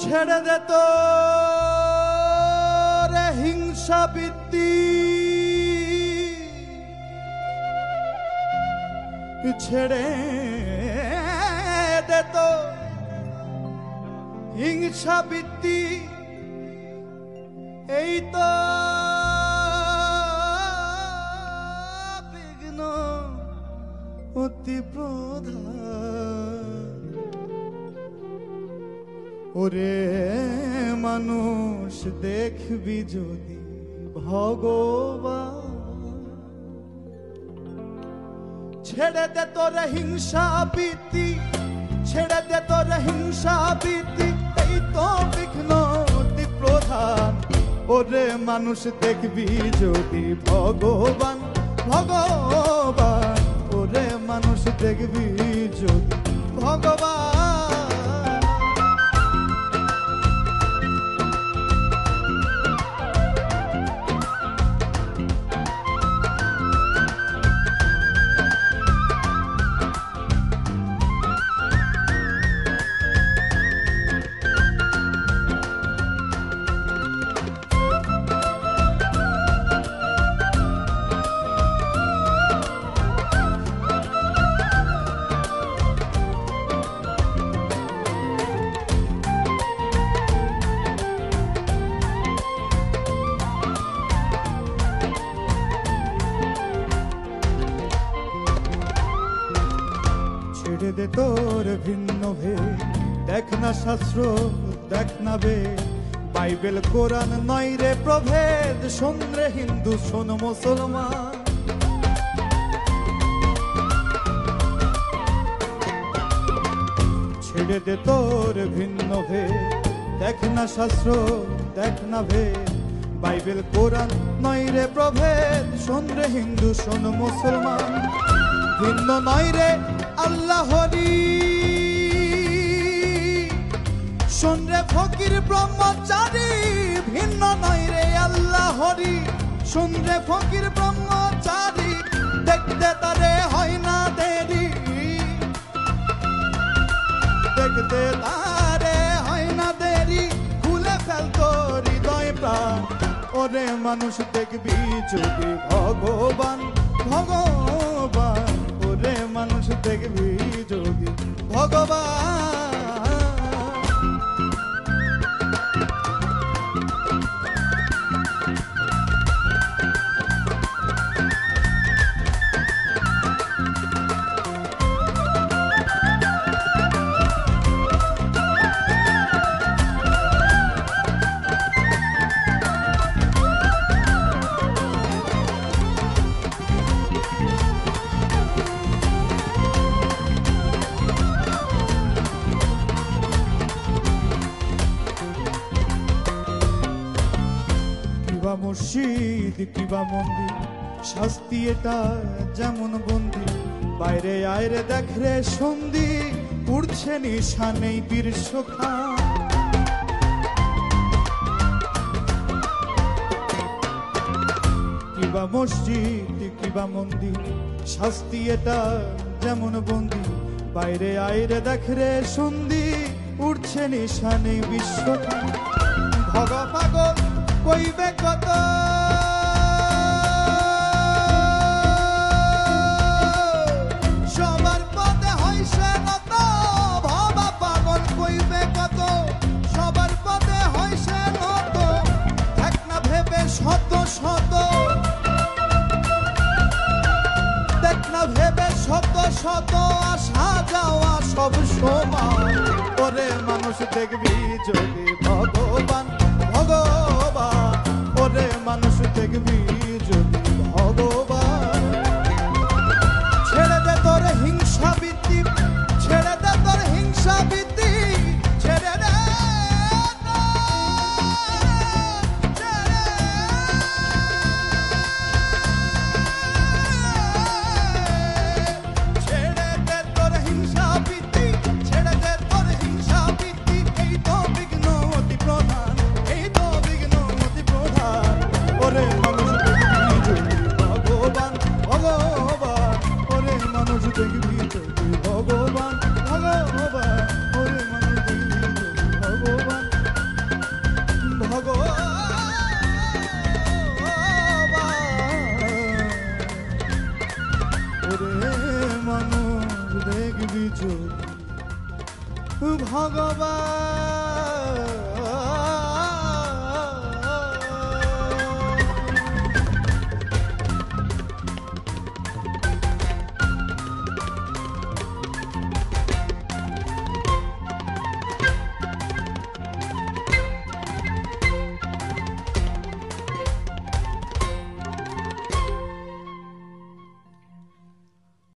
ছেড়ে দে তো রে হিংসা বৃত্তি, ছেড়ে দে তো হিংসা বৃত্তি, এই তো বিঘ্ন অতি প্রধান। ওরে মানুষ দেখবি যদি ভগবান, ছেড়ে দে তোর হিংসা বৃত্তি, ছেড়ে দে তোর হিংসা বৃত্তি, এই তো বিঘ্ন অতি প্রধান। ওরে মানুষ দেখবি যদি ভগবান, ভগবান, ওরে মানুষ দেখবি যদি ভগবান। ছেড়ে দে তোর ভিন্ন ভেদ, দেখ না শাস্ত্র দেখ না বেদ, বাইবেল কোরআন নয় রে প্রভেদ, শোন রে হিন্দু শোন মুসলমান। ছেড়ে দে তোর ভিন্ন ভেদ, দেখ না শাস্ত্র দেখ না ভেদ, বাইবেল কোরআন নয় রে প্রভেদ, শোন রে হিন্দু শোন মুসলমান। ভিন্ন নয় রে আল্লাহরি, শোন রে ফকির ব্রহ্মচারী, ভিন্ন নয় রে আল্লাহরি, শোন রে ফকির ব্রহ্মচারী, দেখতে তারে হয় না দেরি, দেখতে তারে হয় না দেরি, খুলে ফেলতো হৃদয় প্রাণ। ওরে মানুষ দেখবি যদি ভগবান, ভগবান, ওরে মানুষ দেখবি যদি ভগবান। কিবা মসজিদ কিবা মন্দির, শাস্তি এটা যেমন বন্দি, বাইরে আয়রে দেখ রে সন্ধি, উড়ছে নিশানেই বীর সখা। কিবা মসজিদ কিবা মন্দির, শাস্তি এটা যেমন বন্দি, বাইরে আয়রে দেখ রে সন্ধি, উড়ছে নিশানেই বিশ্বখা। ভগ পাগল কইবে কত, সবার পথে হয় সে নত, ভবা পাগল কইবে কত, সবার পথে হয় সে নত, দেখ না ভেবে শত শত, দেখ না ভেবে শত শত, আসা যাওয়া সব সমান। ওরে মানুষ দেখবি যদি ভগবান, ভগবান, ওরে মানুষ দেখবি যদি ভগবান। ছেড়ে দে তোর হিংসা বৃত্তি, ছেড়ে দে তোর হিংসা বৃত্তি, ছেড়ে দে মানুষ দেখবি যদি ভগবান ভগবান ওরে মানুষ দেখবি যদি ভগবান ভগবান ওরে মানুষ দেখবি যদি ভগবান